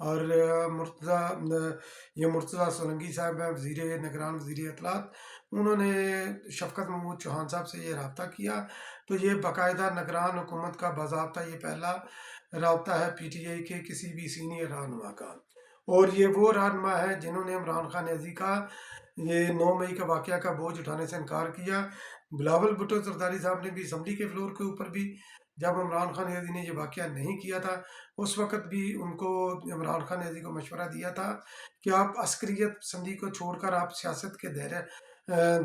اور یہ مرتضیٰ سولنگی صاحب ہیں وزیر نگران وزیر اطلاعات، انہوں نے شفقت محمود چوہان صاحب سے یہ رابطہ کیا، تو یہ باقاعدہ نگران حکومت کا باضابطہ یہ پہلا رابطہ ہے پی ٹی آئی کے کسی بھی سینئر رہنما کا، اور یہ وہ رہنما ہے جنہوں نے عمران خان نیازی کا یہ 9 مئی کا واقعہ کا بوجھ اٹھانے سے انکار کیا۔ بلاول بھٹو زرداری صاحب نے بھی اسمبلی کے فلور کے اوپر بھی جب عمران خان نیازی نے یہ واقعہ نہیں کیا تھا اس وقت بھی ان کو عمران خان نیازی کو مشورہ دیا تھا کہ آپ عسکریت پسندی کو چھوڑ کر آپ سیاست کے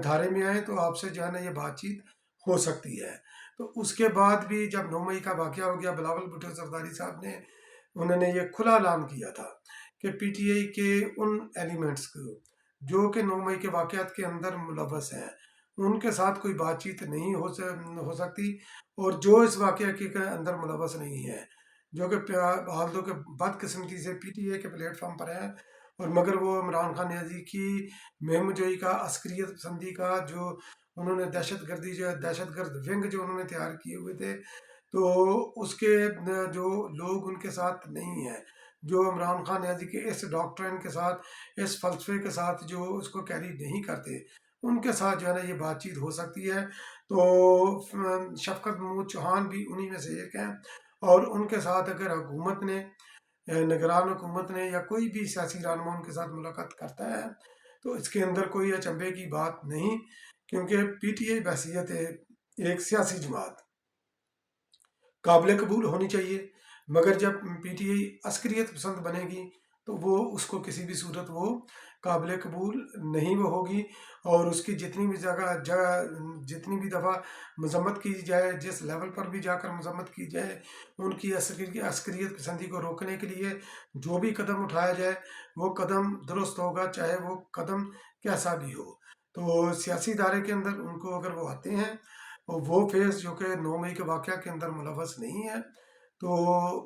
دھارے میں آئیں تو آپ سے جو ہے نا یہ بات چیت ہو سکتی ہے۔ تو اس کے بعد بھی جب 9 مئی کا واقعہ ہو گیا، بلاول بھٹو زرداری صاحب نے انہوں نے یہ کھلا اعلان کیا تھا کہ پی ٹی آئی کے ان ایلیمنٹس کو جو کہ 9 مئی کے واقعات کے اندر ملوث ہیں ان کے ساتھ کوئی بات چیت نہیں ہو سکتی، اور جو اس واقعہ کے اندر ملوث نہیں ہے، جو کہ حالتوں کے بدقسمتی سے پی ٹی اے کے پلیٹ فارم پر ہیں، اور مگر وہ عمران خان نیازی کی مہم جوئی کا عسکریت پسندی کا جو انہوں نے دہشت گرد ونگ جو انہوں نے تیار کیے ہوئے تھے، تو اس کے جو لوگ ان کے ساتھ نہیں ہیں، جو عمران خان نیازی کے اس ڈاکٹرن کے ساتھ اس فلسفے کے ساتھ جو اس کو کیری نہیں کرتے، ان کے ساتھ جو ہے نا یہ بات چیت ہو سکتی ہے۔ تو شفقت محمود چوہان بھی انہی میں سے ایک ہیں، اور ان کے ساتھ اگر حکومت نے نگران حکومت نے یا کوئی بھی سیاسی رہنما ان کے ساتھ ملاقات کرتا ہے تو اس کے اندر کوئی اچنبے کی بات نہیں، کیونکہ پی ٹی آئی بحیثیت ایک سیاسی جماعت قابل قبول ہونی چاہیے، مگر جب پی ٹی آئی عسکریت پسند بنے گی تو وہ اس کو کسی بھی صورت وہ قابل قبول نہیں وہ ہوگی، اور اس کی جتنی بھی جتنی بھی دفعہ مذمت کی جائے، جس لیول پر بھی جا کر مذمت کی جائے، ان کی عسکریت پسندی کو روکنے کے لیے جو بھی قدم اٹھایا جائے وہ قدم درست ہوگا، چاہے وہ قدم کیسا بھی ہو۔ تو سیاسی ادارے کے اندر ان کو اگر وہ آتے ہیں اور وہ فیس جو کہ 9 مئی کے واقعہ کے اندر ملوث نہیں ہے تو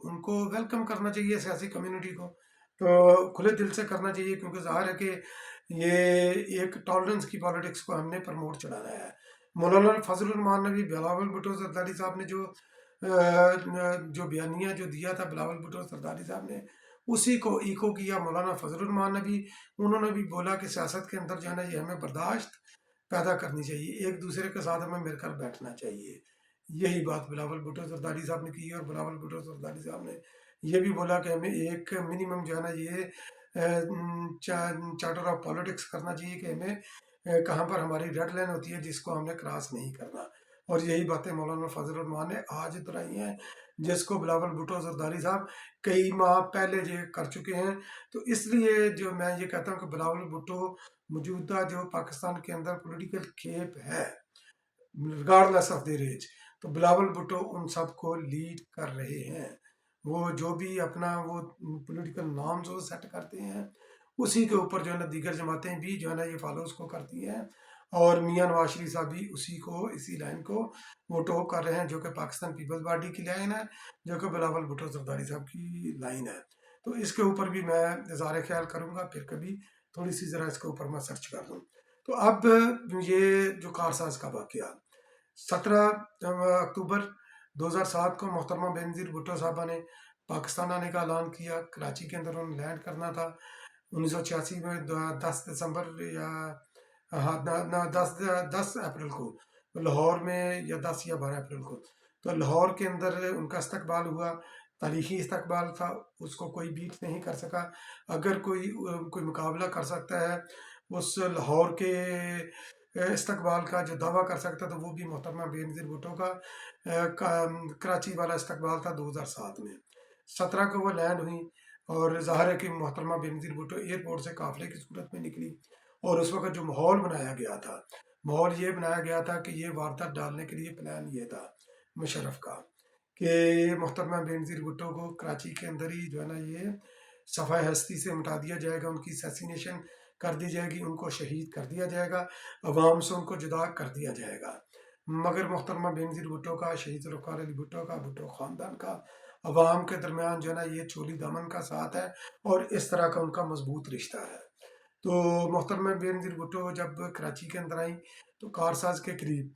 ان کو ویلکم کرنا چاہیے، سیاسی کمیونٹی کو تو کھلے دل سے کرنا چاہیے، کیونکہ ظاہر ہے کہ یہ ایک ٹالرنس کی پالیٹکس کو ہم نے پرموٹ چڑھانا ہے۔ مولانا فضل الرحمان نے بھی بلاول بھٹو زرداری صاحب نے جو بیانیہ جو دیا تھا بلاول بھٹو زرداری صاحب نے اسی کو ایکو کیا مولانا فضل الرحمان نے بھی، انہوں نے بھی بولا کہ سیاست کے اندر جو ہے نا یہ ہمیں برداشت پیدا کرنی چاہیے، ایک دوسرے کے ساتھ ہمیں مل کر بیٹھنا چاہیے۔ یہی بات بلاول بھٹو زرداری صاحب نے کی، اور بلاول بھٹو زرداری صاحب نے یہ بھی بولا کہ ہمیں ایک منیمم جو ہے نا یہ چارٹر آف پالیٹکس کرنا چاہیے کہ ہمیں کہاں پر ہماری ریڈ لائن ہوتی ہے جس کو ہم نے کراس نہیں کرنا، اور یہی باتیں مولانا فضل الرحمان نے آج دہرائی ہیں، جس کو بلاول بھٹو زرداری صاحب کئی ماہ پہلے یہ کر چکے ہیں۔ تو اس لیے جو میں یہ کہتا ہوں کہ بلاول بھٹو موجودہ جو پاکستان کے اندر پولیٹیکل کھیپ ہے ریگارڈلیس آف دیئر ایج، تو بلاول بھٹو ان سب کو لیڈ کر رہے ہیں، وہ جو بھی اپنا وہ پولیٹیکل نارمز وہ سیٹ کرتے ہیں اسی کے اوپر جو ہے نا دیگر جماعتیں بھی جو ہے نا یہ فالوز کو کرتی ہیں، اور میاں نواز شریف صاحب بھی اسی لائن کو وہ ٹوپ کر رہے ہیں جو کہ پاکستان پیپلز پارٹی کی لائن ہے، جو کہ بلاول بھٹو زرداری صاحب کی لائن ہے۔ تو اس کے اوپر بھی میں اظہار خیال کروں گا، پھر کبھی تھوڑی سی ذرا اس کے اوپر میں سرچ کر لوں۔ تو اب یہ جو کارساز کا واقعہ 17 اکتوبر 2007 کو محترمہ بینظیر بھٹو صاحبہ نے پاکستان آنے کا اعلان کیا، کراچی کے اندر انہوں نے لینڈ کرنا تھا 1986 میں 10 دسمبر یا ہاں 10 اپریل کو لاہور میں، یا 10 یا 12 اپریل کو، تو لاہور کے اندر ان کا استقبال ہوا، تاریخی استقبال تھا، اس کو کوئی بیٹ نہیں کر سکا۔ اگر کوئی مقابلہ کر سکتا ہے اس لاہور کے استقبال کا جو دعویٰ کر سکتا تو وہ بھی محترمہ بینظیر بھٹو کا کراچی والا استقبال تھا 2007 میں۔ 17 کو وہ لینڈ ہوئی، اور ظاہر ہے کہ محترمہ بینظیر بھٹو ایئرپورٹ سے قافلے کی صورت میں نکلی، اور اس وقت جو ماحول بنایا گیا تھا، ماحول یہ بنایا گیا تھا کہ یہ واردات ڈالنے کے لیے پلان یہ تھا مشرف کا کہ محترمہ بینظیر بھٹو کو کراچی کے اندر ہی جو ہے نا یہ صفحہ ہستی سے مٹا دیا جائے گا، ان کی اسیسینیشن کر دی جائے گی، ان کو شہید کر دیا جائے گا، عوام سے ان کو جدا کر دیا جائے گا۔ مگر محترمہ بینظیر بھٹو کا، شہید ذوالفقار علی بھٹو کا، بھٹو خاندان کا عوام کے درمیان جو ہے نا یہ چولی دامن کا ساتھ ہے، اور اس طرح کا ان کا مضبوط رشتہ ہے۔ تو محترمہ بینظیر بھٹو جب کراچی کے اندر آئیں تو کارساز کے قریب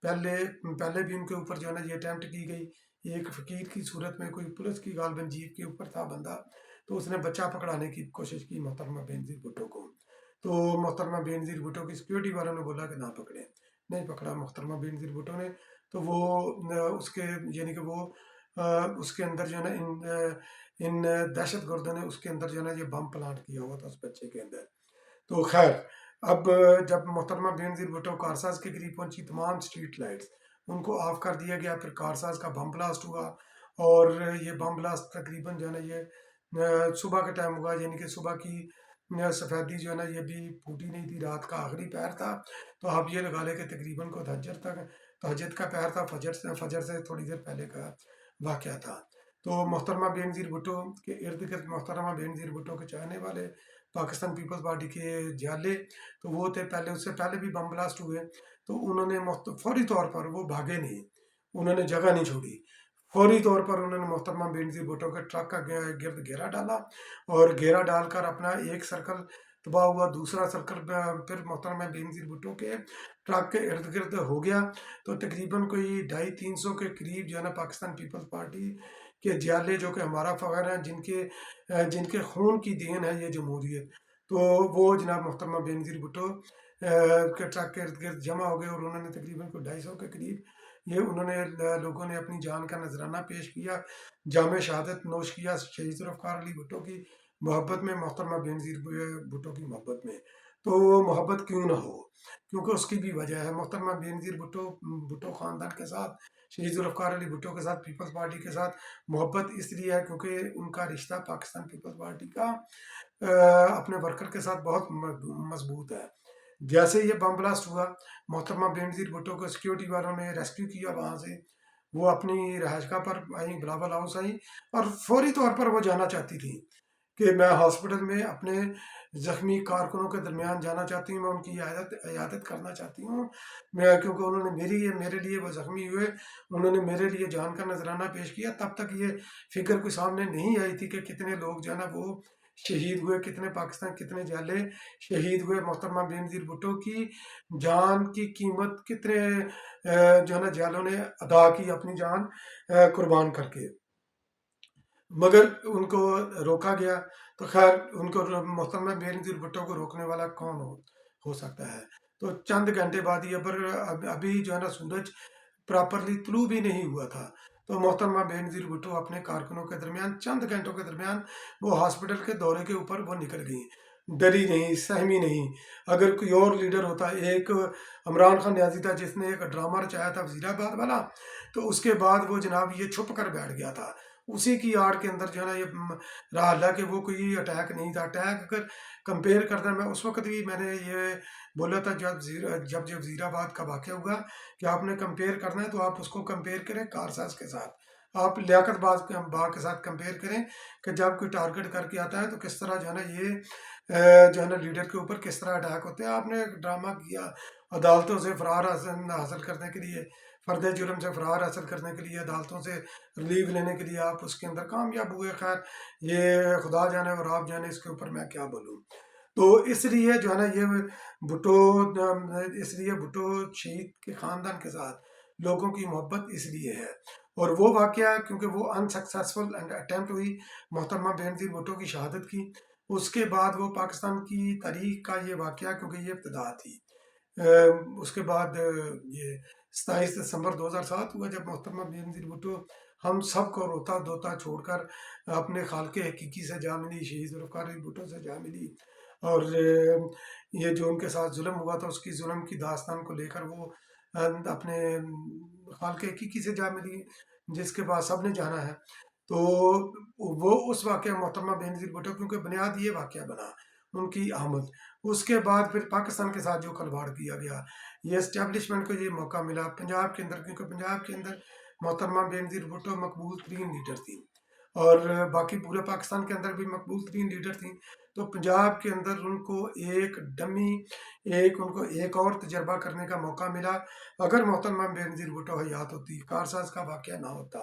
پہلے بھی ان کے اوپر جو ہے نا یہ اٹیمپٹ کی گئی، ایک فقیر کی صورت میں کوئی پولیس کی غالباً جیپ کے اوپر تھا بندہ، تو اس نے بچہ پکڑانے کی کوشش کی محترمہ بینظیر بھٹو کو، تو محترمہ بینظیر بھٹو کی سیکورٹی والوں نے بولا کہ نہ پکڑے، نہیں پکڑا محترمہ بینظیر بھٹو نے، تو وہ اس کے یعنی کہ وہ اس کے اندر جو ہے نا ان دہشت گردوں نے اس کے اندر جو ہے نا یہ بم پلانٹ کیا ہوا تھا اس بچے کے اندر۔ تو خیر اب جب محترمہ بینظیر بھٹو کارساز کے قریب پہنچی، تمام اسٹریٹ لائٹس ان کو آف کر دیا گیا، پھر کارساز کا بم بلاسٹ ہوا، اور یہ بم بلاسٹ تقریباً جو ہے نا یہ صبح کا ٹائم ہوا، یعنی کہ صبح کی سفیدی جو ہے نا یہ بھی پھوٹی نہیں تھی، رات کا آخری پہر تھا، تو آپ یہ لگا لیں کہ تقریباً کو تہجد کا پہر تھا، فجر سے تھوڑی دیر پہلے کا واقعہ تھا۔ تو محترمہ بینظیر بھٹو کے ارد گرد محترمہ بینظیر بھٹو کے چاہنے والے پاکستان پیپلز پارٹی کے جالے، تو وہ تھے، پہلے اس سے پہلے بھی بم بلاسٹ ہوئے، تو انہوں نے فوری طور پر وہ بھاگے نہیں، انہوں نے جگہ نہیں چھوڑی، فوری طور پر انہوں نے محترمہ بینظیر بھٹو کے ٹرک کا گرد گھیرا ڈالا، اور گھیرا ڈال کر اپنا ایک سرکل تباہ ہوا، دوسرا سرکل پھر محترمہ بینظیر بھٹو کے ٹرک کے ارد گرد ہو گیا، تو تقریباً کوئی 250-300 کے قریب جو ہے نا پاکستان پیپلز پارٹی کے جالے، جو کہ ہمارا فخر ہیں، جن کے خون کی دین ہے یہ جمہوریت، تو وہ جناب محترمہ بینظیر بھٹو کے ٹرک کے ارد گرد جمع ہو گئے، اور انہوں نے تقریباً کوئی 250 کے قریب انہوں نے لوگوں نے اپنی جان کا نذرانہ پیش کیا، جام شہادت نوش کیا شہید ذوالفقار علی بھٹو کی محبت میں، محترمہ بینظیر بھٹو کی محبت میں۔ تو محبت کیوں نہ ہو، کیونکہ اس کی بھی وجہ ہے، محترمہ بینظیر بھٹو خاندان کے ساتھ، شہید ذوالفقار علی بھٹو کے ساتھ، پیپلز پارٹی کے ساتھ محبت اس لیے ہے کیونکہ ان کا رشتہ پاکستان پیپلز پارٹی کا اپنے ورکر کے ساتھ بہت مضبوط ہے۔ جیسے یہ بم بلاسٹ ہوا، محترمہ بینظیر بھٹو کو سیکیورٹی والوں نے ریسکیو کیا وہاں سے، وہ اپنی رہائش گاہ پر آئیں، بلاول ہاؤس آئیں، اور فوری طور پر وہ جانا چاہتی تھی کہ میں ہاسپٹل میں اپنے زخمی کارکنوں کے درمیان جانا چاہتی ہوں، میں ان کی عیادت کرنا چاہتی ہوں، کیونکہ انہوں نے میرے لیے وہ زخمی ہوئے، انہوں نے میرے لیے جان کا نذرانہ پیش کیا۔ تب تک یہ فکر کوئی سامنے نہیں آئی تھی کہ کتنے لوگ جو ہے نا وہ شہید ہوئے، کتنے پاکستان کتنے جالے شہید ہوئے، محترمہ بینظیر بھٹو کی جان کی قیمت کتنے جو ہے نا جالوں نے ادا کی، اپنی جان قربان کر کے، مگر ان کو روکا گیا۔ تو خیر ان کو محترمہ بینظیر بھٹو کو روکنے والا کون ہو سکتا ہے؟ تو چند گھنٹے بعد یہ ابھی جو ہے نا سورج پراپرلی طلوع بھی نہیں ہوا تھا، تو محترمہ بینظیر بھٹو اپنے کارکنوں کے درمیان چند گھنٹوں کے درمیان وہ ہاسپٹل کے دورے کے اوپر وہ نکل گئی، ڈری نہیں، سہمی نہیں۔ اگر کوئی اور لیڈر ہوتا، ایک عمران خان نیازی تھا جس نے ایک ڈرامہ رچایا تھا وزیر آباد والا، تو اس کے بعد وہ جناب یہ چھپ کر بیٹھ گیا تھا، اسی کی آڑ کے اندر جو ہے نا یہ رہا، حالانکہ وہ کوئی اٹیک نہیں تھا۔ اٹیک اگر کمپیئر کرتا ہے، میں اس وقت بھی میں نے یہ بولا تھا جب وزیر آباد کا واقعہ ہوگا کہ آپ نے کمپیئر کرنا ہے تو آپ اس کو کمپیئر کریں کارساز کے ساتھ، آپ لیاقت باغ کے ساتھ کمپیئر کریں کہ جب کوئی ٹارگٹ کر کے آتا ہے تو کس طرح جو ہے نا یہ جو ہے نا لیڈر کے اوپر کس طرح اٹیک ہوتے ہیں۔ آپ نے ایک ڈرامہ کیا عدالتوں سے فرار حاصل کرنے کے لیے، فرد جرم سے فرار حاصل کرنے کے لیے، عدالتوں سے ریلیو لینے کے لیے، آپ اس کے اندر کامیاب ہوئے۔ خیر یہ خدا جانے اور آپ جانے، اس کے اوپر میں کیا بولوں۔ تو اس لیے جو ہے نا یہ بھٹو شہید کے خاندان کے ساتھ لوگوں کی محبت اس لیے ہے، اور وہ واقعہ کیونکہ وہ انسکسیسفل اٹیمپٹ ہوئی محترمہ بینظیر بھٹو کی شہادت کی، اس کے بعد وہ پاکستان کی تاریخ کا یہ واقعہ، کیونکہ یہ ابتدا تھی، اس کے بعد یہ 27 دسمبر 2007 ہوا جب محترمہ بینظیر بھٹو ہم سب کو روتا دھوتا چھوڑ کر اپنے خالق حقیقی سے جا ملی، شہید ذوالفقار علی بھٹو سے جا ملی، اور یہ جو ان کے ساتھ ظلم ہوا تھا اس کی ظلم کی داستان کو لے کر وہ اپنے خالق حقیقی سے جا ملی، جس کے بعد سب نے جانا ہے۔ تو وہ اس واقعہ محترمہ بینظیر بھٹو کیونکہ بنیاد یہ واقعہ بنا ان کی آمد، اس کے بعد پھر پاکستان کے ساتھ جو کھلواڑ کیا گیا، یہ اسٹیبلشمنٹ کو یہ موقع ملا پنجاب کے اندر، کیونکہ پنجاب کے اندر محترمہ بینظیر بھٹو مقبول ترین لیڈر تھی، اور باقی پورے پاکستان کے اندر بھی مقبول ترین لیڈر تھیں، تو پنجاب کے اندر ان کو ایک اور تجربہ کرنے کا موقع ملا۔ اگر محترمہ بینظیر بھٹو حیات ہوتی، کارساز کا واقعہ نہ ہوتا،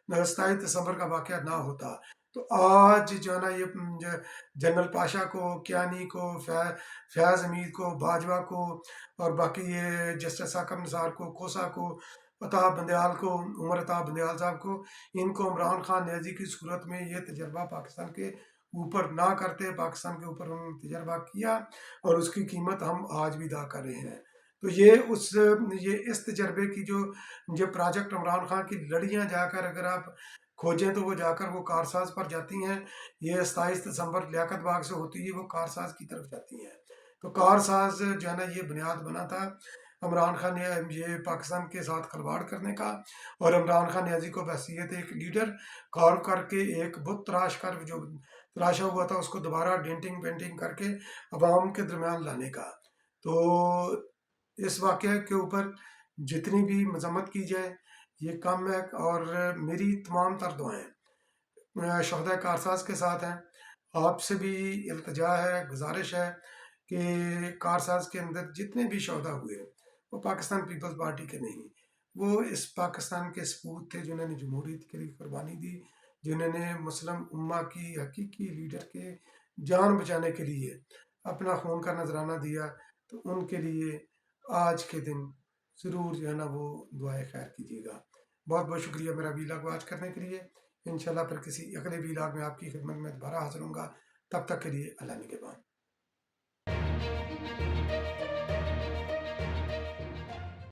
27 دسمبر کا واقعہ نہ ہوتا، تو آج جو ہے نا یہ جنرل پاشا کو، کیانی کو، فیاض حمید کو، باجوہ کو، اور باقی یہ جسٹس حاکم نثار کو، کوسا کو، عطا بندیال کو، عمر عطا بندیال صاحب کو، ان کو عمران خان نیازی کی صورت میں یہ تجربہ پاکستان کے اوپر نہ کرتے، پاکستان کے اوپر انہوں نے تجربہ کیا اور اس کی قیمت ہم آج بھی ادا کر رہے ہیں۔ تو یہ اس تجربے کی جو پروجیکٹ عمران خان کی لڑیاں جا کر اگر آپ کھوجیں تو وہ جا کر وہ کارساز پر جاتی ہیں۔ یہ 27 دسمبر لیاقت باغ سے ہوتی ہے، وہ کارساز کی طرف جاتی ہیں۔ تو کارساز جو ہے نا یہ بنیاد بنا تھا عمران خان نے یہ پاکستان کے ساتھ کھلواڑ کرنے کا، اور عمران خان نیازی کو بحیثیت ایک لیڈر کارو کر کے ایک بت تراش کر جو تراشا ہوا تھا اس کو دوبارہ ڈینٹنگ پینٹنگ کر کے عوام کے درمیان لانے کا۔ تو اس واقعے کے اوپر جتنی بھی مذمت کی جائے یہ کم ہے، اور میری تمام تر دعائیں شہدائے کارساز کے ساتھ ہیں۔ آپ سے بھی التجا ہے، گزارش ہے کہ کارساز کے اندر جتنے بھی شہدا ہوئے وہ پاکستان پیپلز پارٹی کے نہیں، وہ اس پاکستان کے سپوت تھے جنہوں نے جمہوریت کے لیے قربانی دی، جنہوں نے مسلم امہ کی حقیقی لیڈر کے جان بچانے کے لیے اپنا خون کا نذرانہ دیا۔ تو ان کے لیے آج کے دن ضرور جو ہے نا وہ دعائے خیر کیجیے گا۔ بہت بہت شکریہ میرا ویلاگ واچ کرنے کے لیے۔ انشاءاللہ پھر کسی اگلے ویلاگ میں آپ کی خدمت میں دوبارہ حاضر ہوں گا، تب تک کے لیے اللہ نگہبان۔